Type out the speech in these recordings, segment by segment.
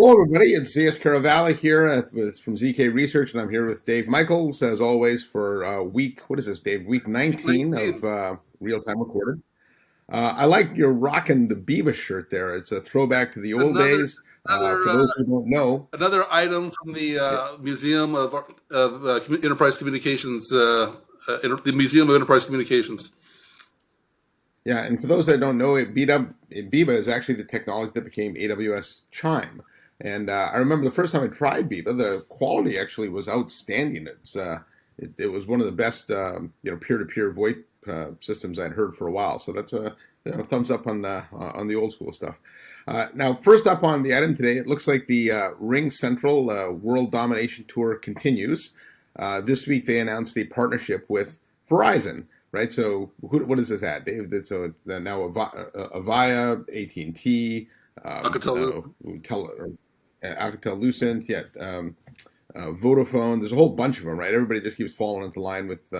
Hello, everybody. It's Zeus here from ZK Research, and I'm here with Dave Michaels, as always, for what is this, Dave? Week 19 of Real-Time Recorded. I like you're rocking the Biba shirt there. It's a throwback to the old days. For those who don't know. Another item from the Museum of Enterprise Communications, the Museum of Enterprise Communications. Yeah, and for those that don't know, Biba is actually the technology that became AWS Chime. And I remember the first time I tried Biba, the quality actually was outstanding. It was one of the best peer-to-peer VoIP systems I'd heard for a while. So that's a thumbs up on the old school stuff. Now, first up on the item today, it looks like the RingCentral World Domination Tour continues. This week they announced a partnership with Verizon. Right, so what does this add, Dave? So now Avaya, AT&T, Alcatel-Lucent, Vodafone. There's a whole bunch of them, right? Everybody just keeps falling into line with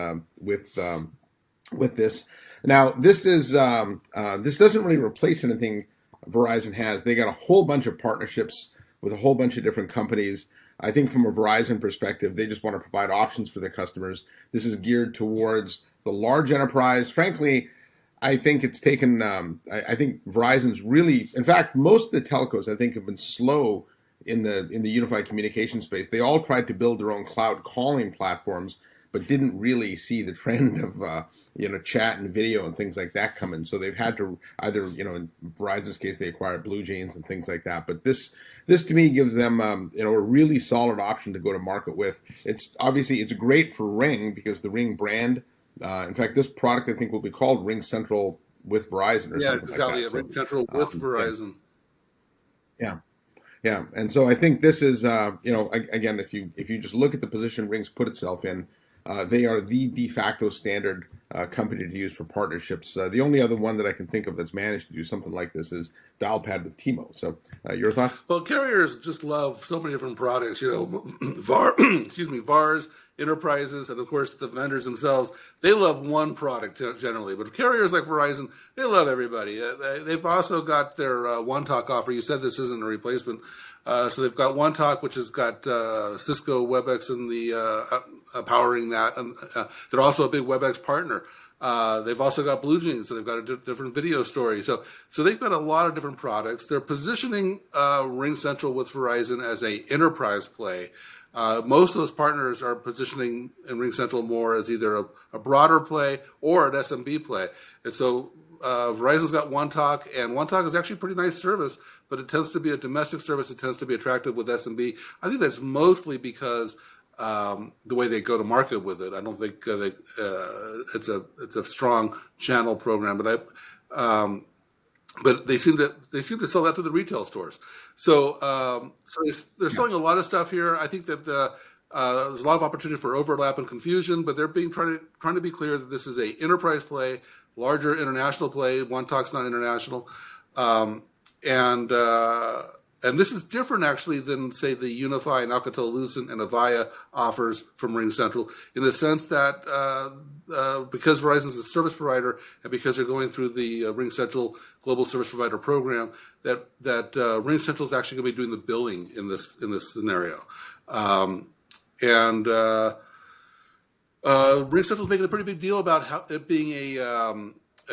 this. Now, this doesn't really replace anything Verizon has. They got a whole bunch of partnerships with a whole bunch of different companies. I think from a Verizon perspective, they just want to provide options for their customers. This is geared towards the large enterprise. Frankly, I think it's taken, I think Verizon's really, in fact, most of the telcos, I think, have been slow in the unified communication space. They all tried to build their own cloud calling platforms, but didn't really see the trend of, chat and video and things like that coming. So they've had to either, in Verizon's case, they acquired Blue Jeans and things like that. But this to me gives them, a really solid option to go to market with. It's great for Ring because the Ring brand. In fact, this product I think will be called RingCentral with Verizon or something like that. RingCentral with Verizon. Yeah, and so I think this is, again, if you just look at the position Ring's put itself in, they are the de facto standard company to use for partnerships. The only other one that I can think of that's managed to do something like this is Dialpad with T-Mo. So, your thoughts? Well, carriers just love so many different products. VARs, enterprises, and of course the vendors themselves. They love one product generally, but carriers like Verizon, they love everybody. They've also got their One Talk offer. You said this isn't a replacement. So they've got One Talk, which has got Cisco WebEx and the powering that. And they're also a big WebEx partner. They've also got Blue Jeans, so they've got a different video story. So they've got a lot of different products. They're positioning RingCentral with Verizon as a enterprise play. Most of those partners are positioning in RingCentral more as either a broader play or an SMB play. And so Verizon's got One Talk, and One Talk is actually a pretty nice service, but it tends to be a domestic service. It tends to be attractive with SMB. I think that's mostly because the way they go to market with it. I don't think it's a strong channel program, but they seem to sell that to the retail stores. So they're selling a lot of stuff here. I think that there's a lot of opportunity for overlap and confusion, but they're trying to be clear that this is a enterprise play, larger international play. One Talk's not international, and this is different actually than, say, the Unify and Alcatel-Lucent and Avaya offers from RingCentral, in the sense that because Verizon's a service provider and because they're going through the RingCentral Global Service Provider Program, that RingCentral is actually going to be doing the billing in this scenario, RingCentral is making a pretty big deal about it being a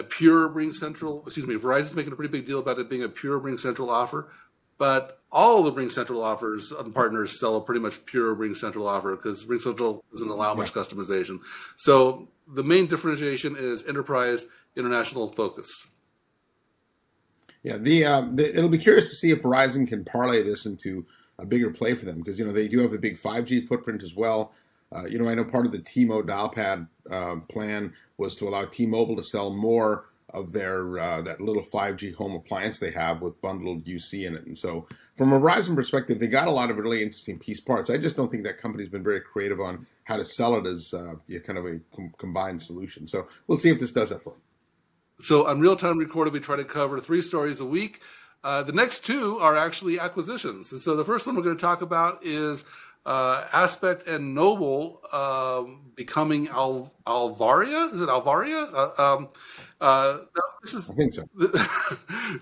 pure RingCentral. Verizon's making a pretty big deal about it being a pure RingCentral offer. But all of the RingCentral offers and partners sell a pretty much pure RingCentral offer because RingCentral doesn't allow much customization. So the main differentiation is enterprise, international focus. Yeah, it'll be curious to see if Verizon can parlay this into a bigger play for them because they do have a big 5G footprint as well. I know part of the T-Mo Dialpad plan was to allow T-Mobile to sell more of their that little 5G home appliance they have with bundled UC in it. And so from a Verizon perspective, they got a lot of really interesting piece parts. I just don't think that company's been very creative on how to sell it as kind of a combined solution. So we'll see if this does that for them. So on Real-Time Recorded, we try to cover 3 stories a week. The next 2 are actually acquisitions. And so the first one we're going to talk about is Aspect and Noble becoming Alvaria. Is it Alvaria? I think so.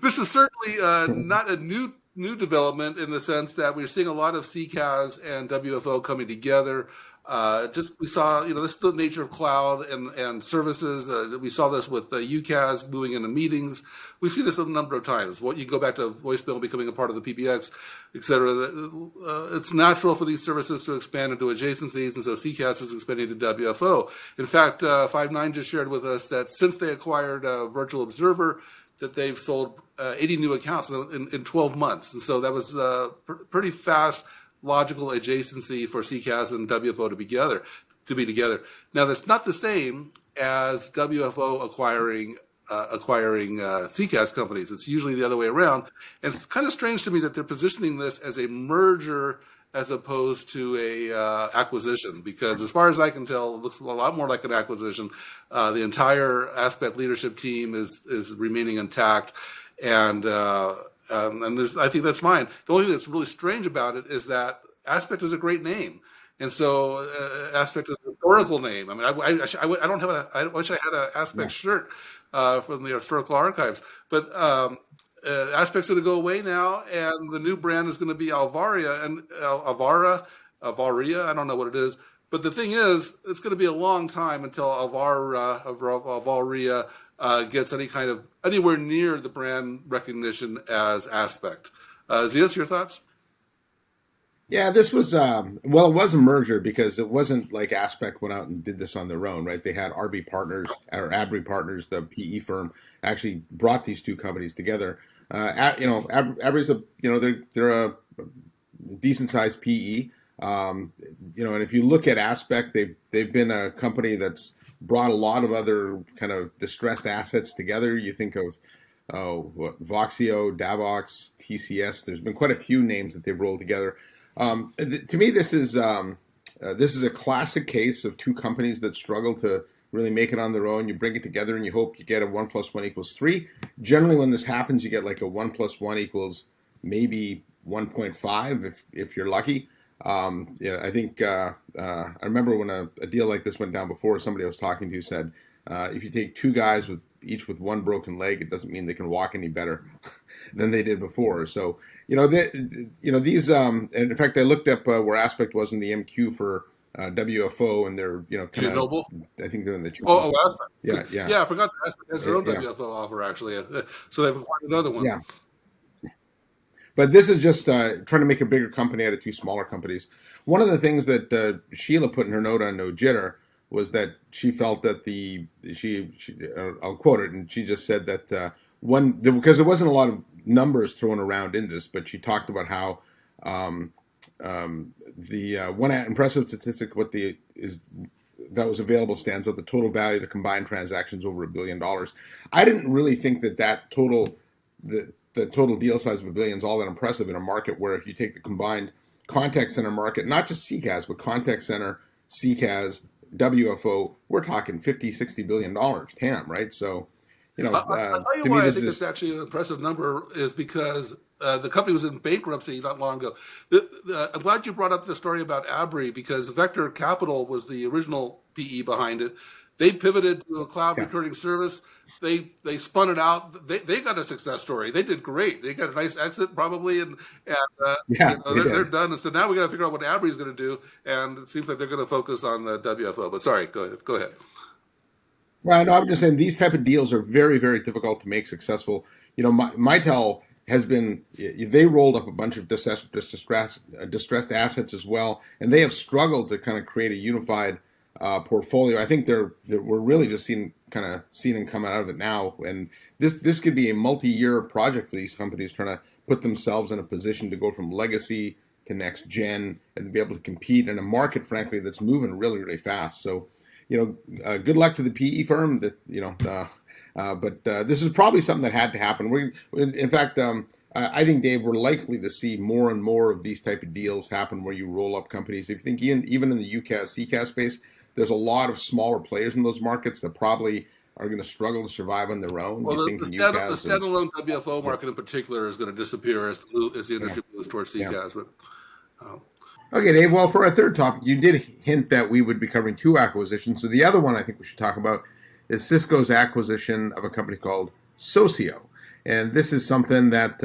This is certainly not a new new development in the sense that we're seeing a lot of CCaaS and WFO coming together. We saw, this is the nature of cloud and services. We saw this with UCaaS moving into meetings. We've seen this a number of times. You go back to voicemail becoming a part of the PBX, et cetera. It's natural for these services to expand into adjacencies, and so CCaaS is expanding to WFO. In fact, Five9 just shared with us that since they acquired Virtual Observer, that they've sold 80 new accounts in 12 months. And so that was pretty fast, logical adjacency for CCaaS and WFO to be together. Now, that's not the same as WFO acquiring CCaaS companies. It's usually the other way around. And it's kind of strange to me that they're positioning this as a merger as opposed to a acquisition, because as far as I can tell, it looks a lot more like an acquisition. The entire Aspect leadership team is remaining intact, and I think that's fine. The only thing that's really strange about it is that Aspect is a great name, and so Aspect is an historical name. I mean, I wish I had an Aspect shirt from the historical archives, but Aspect's going to go away now, and the new brand is going to be Alvaria and Alvaria. I don't know what it is, but the thing is, it's going to be a long time until Alvaria gets anywhere near the brand recognition as Aspect. Zeus, your thoughts? Yeah, this was, it was a merger because it wasn't like Aspect went out and did this on their own, right? They had RB Partners, or Abry Partners, the PE firm, actually brought these two companies together. Abry's they're a decent sized PE. And if you look at Aspect, they've been a company that's brought a lot of other kind of distressed assets together. You think of Voxio, Davox, TCS. There's been quite a few names that they've rolled together. To me, this is a classic case of two companies that struggle to really make it on their own. You bring it together and you hope you get a 1 + 1 = 3. Generally, when this happens, you get like a 1 + 1 = maybe 1.5 if you're lucky. I think I remember when a deal like this went down before, somebody I was talking to said, if you take two guys each with one broken leg, it doesn't mean they can walk any better than they did before. So, these, and in fact, I looked up where Aspect was in the MQ for WFO, and they're, kind of Noble. I think they're in the. Aspect. Yeah. Yeah, I forgot that Aspect has their own WFO offer, actually. So they've acquired another one. Yeah. But this is just trying to make a bigger company out of two smaller companies. One of the things that Sheila put in her note on No Jitter was that she felt that I'll quote it, and she just said that because there wasn't a lot of numbers thrown around in this, but she talked about how the one impressive statistic that was available stands out: the total value of the combined transactions over $1 billion. I didn't really think that the total deal size of $1 billion is all that impressive in a market where, if you take the combined contact center market, not just CCaaS, but contact center, CCaaS, WFO, we're talking $50-60 billion TAM, right? So, I'll tell you why I think it's actually an impressive number is because the company was in bankruptcy not long ago. I'm glad you brought up the story about Abry, because Vector Capital was the original PE behind it. They pivoted to a cloud recurring service. They spun it out. They got a success story. They did great. They got a nice exit probably, and they're done. And so now we got to figure out what Abry is going to do. And it seems like they're going to focus on the WFO. But sorry, go ahead. Well, no, I'm just saying these type of deals are very, very difficult to make successful. Mitel has been, they rolled up a bunch of distressed assets as well, and they have struggled to kind of create a unified portfolio. I think we're really just seeing them come out of it now, and this could be a multi-year project for these companies trying to put themselves in a position to go from legacy to next gen and be able to compete in a market, frankly, that's moving really, really fast. So, good luck to the PE firm. But this is probably something that had to happen. In fact, I think, Dave, we're likely to see more and more of these type of deals happen where you roll up companies. If you think even in the UCaaS, CCaaS space, there's a lot of smaller players in those markets that probably are going to struggle to survive on their own. Well, the standalone WFO market in particular is going to disappear as the industry moves towards CCaaS. Yeah. Okay, Dave. Well, for our third topic, you did hint that we would be covering two acquisitions. So the other one I think we should talk about is Cisco's acquisition of a company called Socio. And this is something that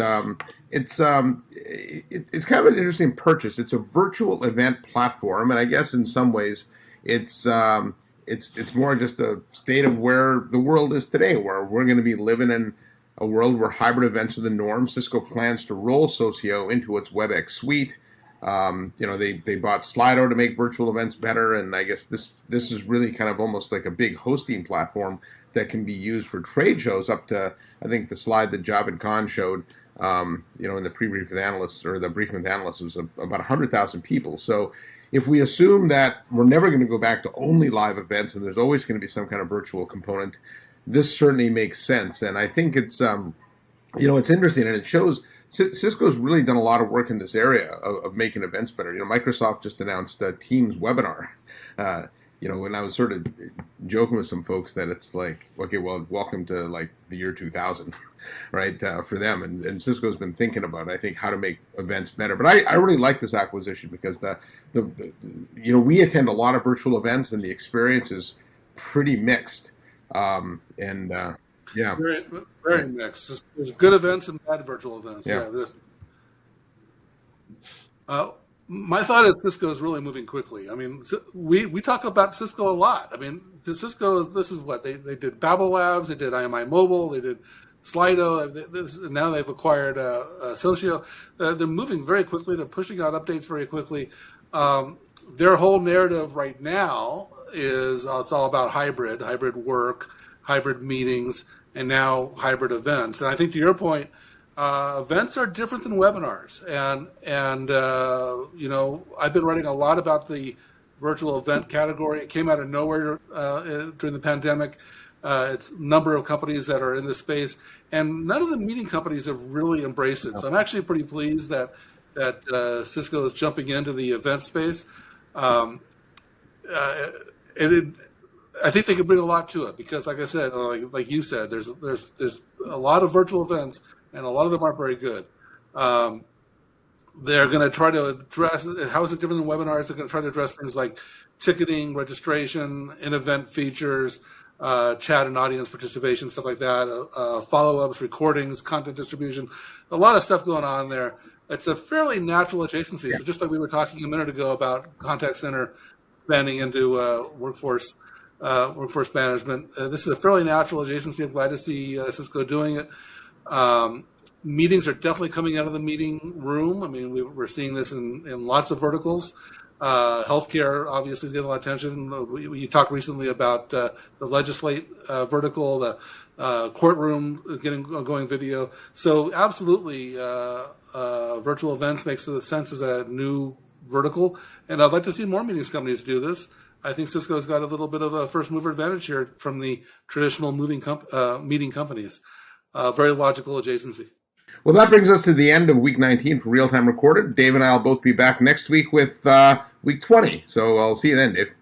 it's kind of an interesting purchase. It's a virtual event platform, and I guess in some ways it's more just a state of where the world is today, where we're going to be living in a world where hybrid events are the norm. Cisco plans to roll Socio into its WebEx suite. They bought Slido to make virtual events better, and I guess this is really kind of almost like a big hosting platform that can be used for trade shows up to, I think the slide that Javed Khan showed, in the pre-brief with analysts or the briefing with analysts was about 100,000 people. So if we assume that we're never going to go back to only live events and there's always going to be some kind of virtual component, this certainly makes sense. And I think it's, it's interesting, and it shows Cisco's really done a lot of work in this area of making events better. Microsoft just announced a Teams webinar. When I was sort of joking with some folks that it's like, okay, well, welcome to like the year 2000, right, for them. And Cisco's been thinking about, I think, how to make events better. But I really like this acquisition because we attend a lot of virtual events and the experience is pretty mixed. Yeah. Very, very mixed. There's good events and bad virtual events. Yeah. My thought is Cisco is really moving quickly. I mean, we talk about Cisco a lot. I mean, Cisco, this is what they did. Babel Labs, they did IMI Mobile, they did Slido. Now they've acquired Socio. They're moving very quickly. They're pushing out updates very quickly. Their whole narrative right now is it's all about hybrid work, hybrid meetings, and now hybrid events. And I think to your point, events are different than webinars, and I've been writing a lot about the virtual event category. It came out of nowhere during the pandemic. It's a number of companies that are in this space, and none of the meeting companies have really embraced it. So I'm actually pretty pleased that Cisco is jumping into the event space. I think they can bring a lot to it because, like I said, like you said, there's a lot of virtual events, and a lot of them aren't very good. They're going to try to address how is it different than webinars. They're going to try to address things like ticketing, registration, in-event features, chat and audience participation, stuff like that, follow-ups, recordings, content distribution, a lot of stuff going on there. It's a fairly natural adjacency. So just like we were talking a minute ago about contact center expanding into workforce management, this is a fairly natural adjacency. I'm glad to see Cisco doing it. Meetings are definitely coming out of the meeting room. I mean, we're seeing this in lots of verticals. Healthcare obviously is getting a lot of attention. You talked recently about the legislate vertical, the courtroom going video. So absolutely, virtual events makes sense as a new vertical. And I'd like to see more meetings companies do this. I think Cisco's got a little bit of a first mover advantage here from the traditional meeting companies. Very logical adjacency. Well, that brings us to the end of week 19 for Real Time Recorded. Dave and I will both be back next week with week 20. So I'll see you then, Dave.